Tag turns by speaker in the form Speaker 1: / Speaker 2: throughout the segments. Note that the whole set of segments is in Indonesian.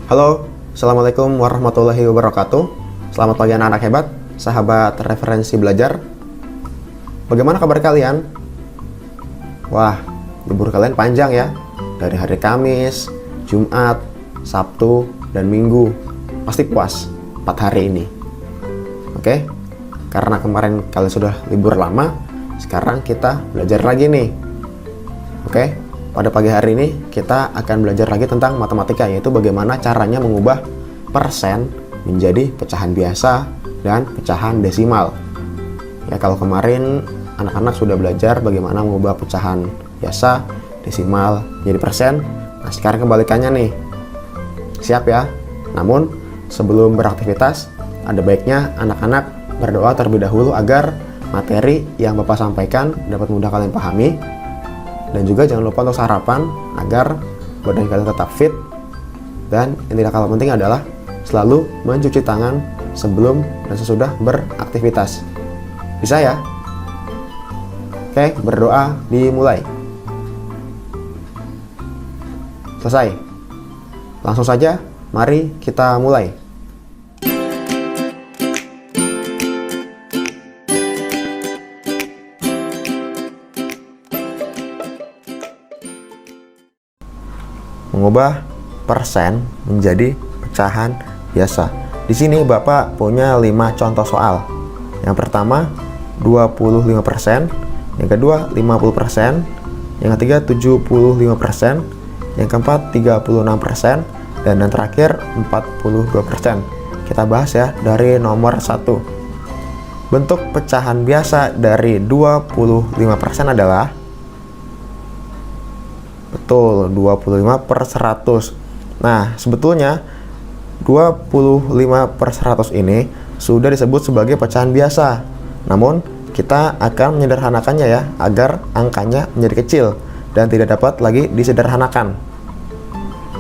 Speaker 1: Halo, Assalamualaikum warahmatullahi wabarakatuh. Selamat pagi anak-anak hebat, sahabat referensi belajar. Bagaimana kabar kalian? Wah, libur kalian panjang ya. Dari hari Kamis, Jumat, Sabtu, dan Minggu. Pasti puas 4 hari ini. Oke? Karena kemarin kalian sudah libur lama, sekarang kita belajar lagi nih. Oke? Pada pagi hari ini kita akan belajar lagi tentang matematika, yaitu bagaimana caranya mengubah persen menjadi pecahan biasa dan pecahan desimal. Ya, kalau kemarin anak-anak sudah belajar bagaimana mengubah pecahan biasa, desimal menjadi persen. Nah, sekarang kebalikannya nih. Siap ya? Namun sebelum beraktivitas, ada baiknya anak-anak berdoa terlebih dahulu agar materi yang Bapak sampaikan dapat mudah kalian pahami. Dan juga jangan lupa untuk sarapan agar badan kalian tetap fit. Dan yang tidak kalah penting adalah selalu mencuci tangan sebelum dan sesudah beraktivitas. Bisa ya? Oke, berdoa dimulai. Selesai. Langsung saja, mari kita mulai. Mengubah persen menjadi pecahan biasa. Di sini Bapak punya 5 contoh soal. Yang pertama 25%, yang kedua 50%, yang ketiga 75%, yang keempat 36%, dan yang terakhir 42%. Kita bahas ya dari nomor 1. Bentuk pecahan biasa dari 25% adalah, betul, 25/100. Nah, sebetulnya 25/100 ini sudah disebut sebagai pecahan biasa. Namun, kita akan menyederhanakannya ya, agar angkanya menjadi kecil dan tidak dapat lagi disederhanakan.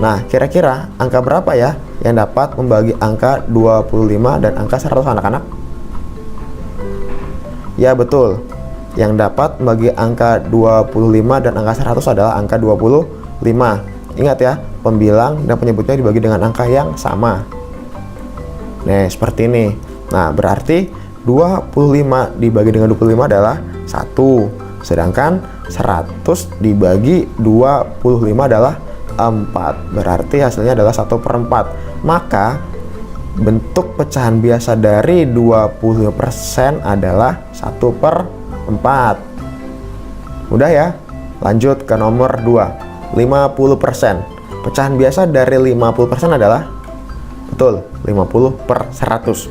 Speaker 1: Nah, kira-kira angka berapa ya yang dapat membagi angka 25 dan angka 100 anak-anak? Ya, betul. Yang dapat membagi angka 25 dan angka 100 adalah angka 25. Ingat ya, pembilang dan penyebutnya dibagi dengan angka yang sama. Nah, seperti ini. Nah, berarti 25 dibagi dengan 25 adalah 1. Sedangkan 100 dibagi 25 adalah 4. Berarti hasilnya adalah 1/4. Maka bentuk pecahan biasa dari 25% adalah 1/4. Mudah ya? Lanjut ke nomor 2. 50%. Pecahan biasa dari 50% adalah, betul, 50/100.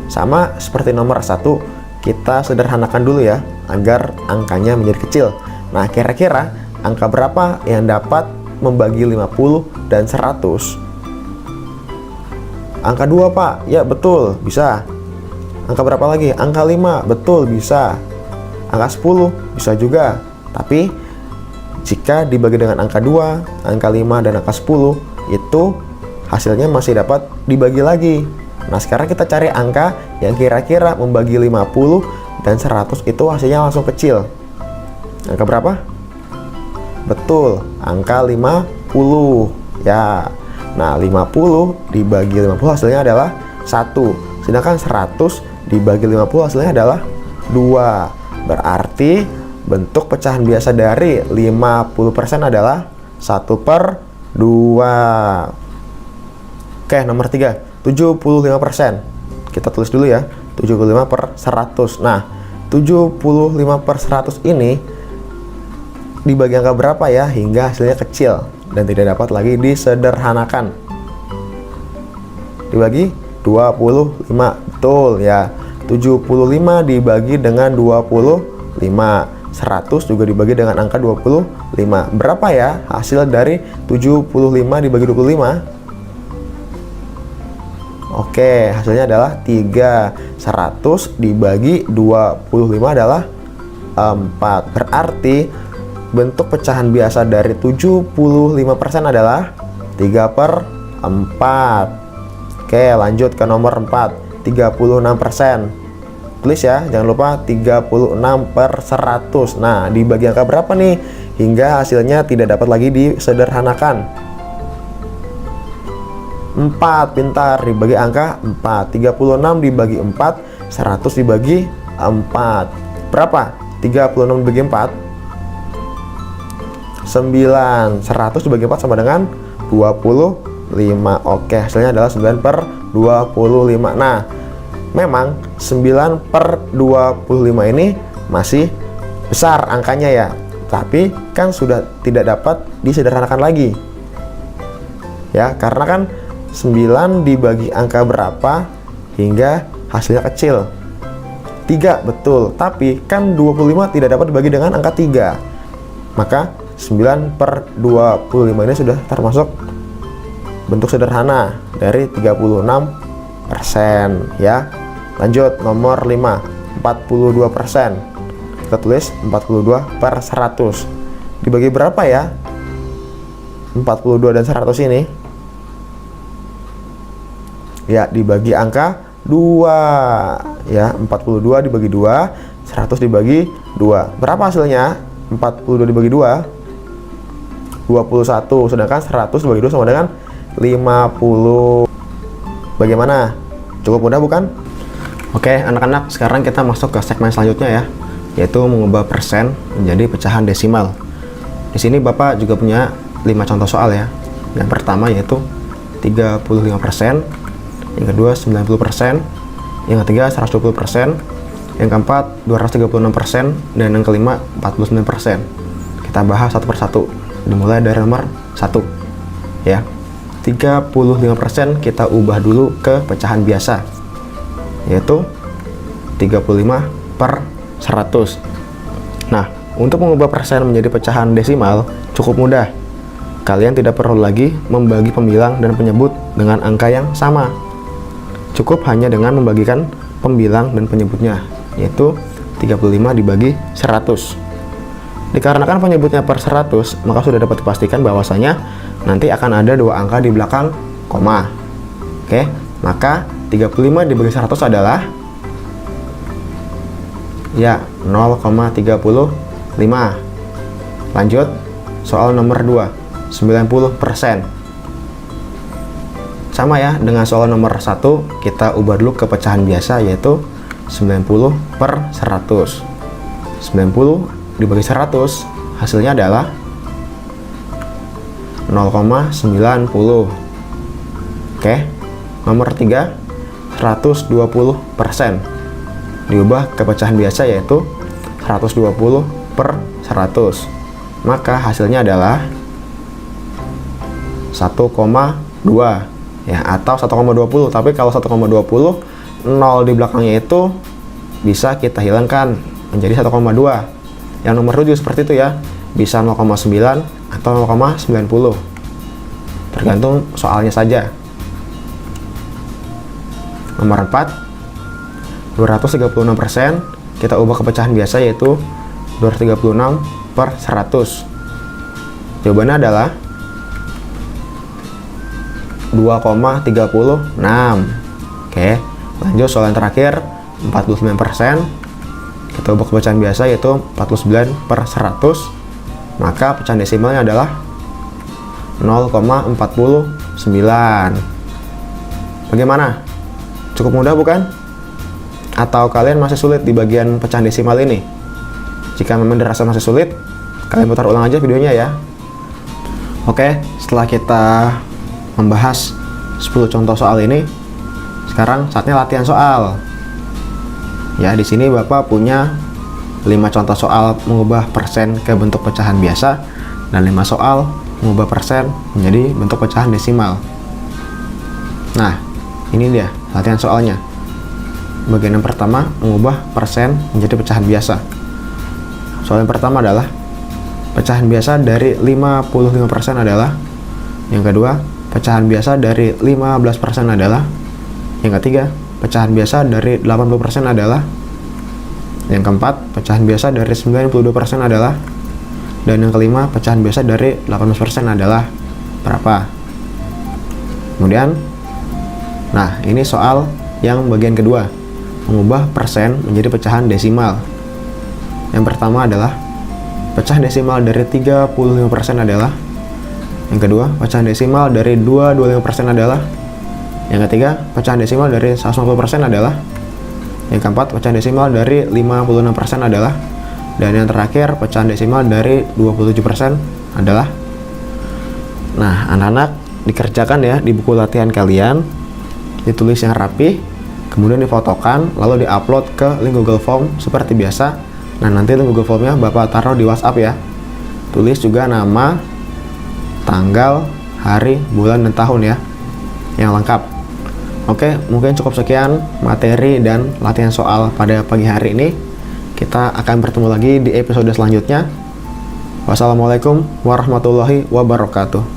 Speaker 1: Sama seperti nomor 1, kita sederhanakan dulu ya, agar angkanya menjadi kecil. Nah, kira-kira angka berapa yang dapat membagi 50 dan 100? Angka 2, Pak. Ya, betul, bisa. Angka berapa lagi? Angka 5, betul, bisa. Angka 10, bisa juga. Tapi, jika dibagi dengan angka 2, angka 5, dan angka 10, itu hasilnya masih dapat dibagi lagi. Nah, sekarang kita cari angka yang kira-kira membagi 50 dan 100 itu hasilnya langsung kecil. Angka berapa? Betul, angka 50. Ya. Nah, 50 dibagi 50 hasilnya adalah 1. Sedangkan 100 dibagi 50 hasilnya adalah 2. Berarti bentuk pecahan biasa dari 50% adalah 1/2. Oke, nomor 3, 75%. Kita tulis dulu ya, 75/100. Nah, 75/100 ini dibagi angka berapa ya hingga hasilnya kecil dan tidak dapat lagi disederhanakan? Dibagi 25, betul ya. 75 dibagi dengan 25. 100 juga dibagi dengan angka 25. Berapa ya hasil dari 75 dibagi 25? Oke, hasilnya adalah 3. 100 dibagi 25 adalah 4. Berarti bentuk pecahan biasa dari 75% adalah 3/4. Oke, lanjut ke nomor 4, 36%. Tulis ya, jangan lupa 36/100. Nah, dibagi angka berapa nih hingga hasilnya tidak dapat lagi disederhanakan? 4, pintar, dibagi angka 4. 36 dibagi 4, 100 dibagi 4. Berapa? 36 dibagi 4, 9. 100 dibagi 4 sama dengan 25. Oke, hasilnya adalah 9/25. Nah, memang 9/25 ini masih besar angkanya ya, tapi kan sudah tidak dapat disederhanakan lagi ya, karena kan 9 dibagi angka berapa hingga hasilnya kecil? 3, betul. Tapi kan 25 tidak dapat dibagi dengan angka 3. Maka 9/25 ini sudah termasuk bentuk sederhana dari 36% ya. Lanjut nomor 5, 42%. Kita tulis 42/100. Dibagi berapa ya? 42 dan 100 ini ya, dibagi angka 2 ya. 42 dibagi 2, 100 dibagi 2. Berapa hasilnya? 42 dibagi 2, 21. Sedangkan 100 dibagi 2 sama dengan 50. Bagaimana? Cukup mudah bukan? Oke anak-anak, sekarang kita masuk ke segmen selanjutnya ya, yaitu mengubah persen menjadi pecahan desimal. Di sini Bapak juga punya 5 contoh soal ya. Yang pertama yaitu 35%, yang kedua 90%, yang ketiga 120%, yang keempat 236%, dan yang kelima 49%. Kita bahas satu persatu, dimulai dari nomor 1 ya. 35% kita ubah dulu ke pecahan biasa, yaitu 35/100. Nah, untuk mengubah persen menjadi pecahan desimal cukup mudah. Kalian tidak perlu lagi membagi pembilang dan penyebut dengan angka yang sama. Cukup hanya dengan membagikan pembilang dan penyebutnya, yaitu 35 dibagi 100. Dikarenakan penyebutnya per 100, maka sudah dapat dipastikan bahwasanya nanti akan ada 2 angka di belakang koma. Oke, maka 35 dibagi 100 adalah ya 0,35. Lanjut soal nomor 2, 90%. Sama ya dengan soal nomor 1, kita ubah dulu ke pecahan biasa, yaitu 90/100. 90 dibagi 100 hasilnya adalah 0,90. Oke, nomor 3, 120%. Diubah ke pecahan biasa, yaitu 120/100. Maka hasilnya adalah 1,2 ya, atau 1,20. Tapi kalau 1,20, 0 di belakangnya itu bisa kita hilangkan menjadi 1,2. Yang nomor 2 juga seperti itu ya, bisa 0,9 atau 0,90, tergantung soalnya saja. Nomor 4, 236%, kita ubah ke pecahan biasa, yaitu 236/100. Jawabannya adalah 2,36. Oke, lanjut soal yang terakhir, 49%. Kita ubah ke pecahan biasa, yaitu 49/100. Maka pecahan desimalnya adalah 0,49. Bagaimana? Cukup mudah bukan? Atau kalian masih sulit di bagian pecahan desimal ini? Jika memang dirasa masih sulit, kalian putar ulang aja videonya ya. Oke, setelah kita membahas 10 contoh soal ini, sekarang saatnya latihan soal. Ya, di sini Bapak punya 5 contoh soal mengubah persen ke bentuk pecahan biasa dan 5 soal mengubah persen menjadi bentuk pecahan desimal. Nah, ini dia latihan soalnya. Bagian yang pertama, mengubah persen menjadi pecahan biasa. Soal yang pertama adalah pecahan biasa dari 55% adalah. Yang kedua, pecahan biasa dari 15% adalah. Yang ketiga, pecahan biasa dari 80% adalah. Yang keempat, pecahan biasa dari 92% adalah. Dan yang kelima, pecahan biasa dari 18% adalah berapa? Kemudian, nah ini soal yang bagian kedua, mengubah persen menjadi pecahan desimal. Yang pertama adalah pecahan desimal dari 35% adalah. Yang kedua, pecahan desimal dari 225% adalah. Yang ketiga, pecahan desimal dari 150% adalah. Yang keempat, pecahan desimal dari 56% adalah. Dan yang terakhir, pecahan desimal dari 27% adalah. Nah, anak-anak dikerjakan ya di buku latihan kalian, ditulis yang rapi, kemudian difotokan, lalu diupload ke link Google Form seperti biasa. Nah, nanti link Google Formnya Bapak taruh di WhatsApp ya. Tulis juga nama, tanggal, hari, bulan, dan tahun ya, yang lengkap. Oke, mungkin cukup sekian materi dan latihan soal pada pagi hari ini. Kita akan bertemu lagi di episode selanjutnya. Wassalamualaikum warahmatullahi wabarakatuh.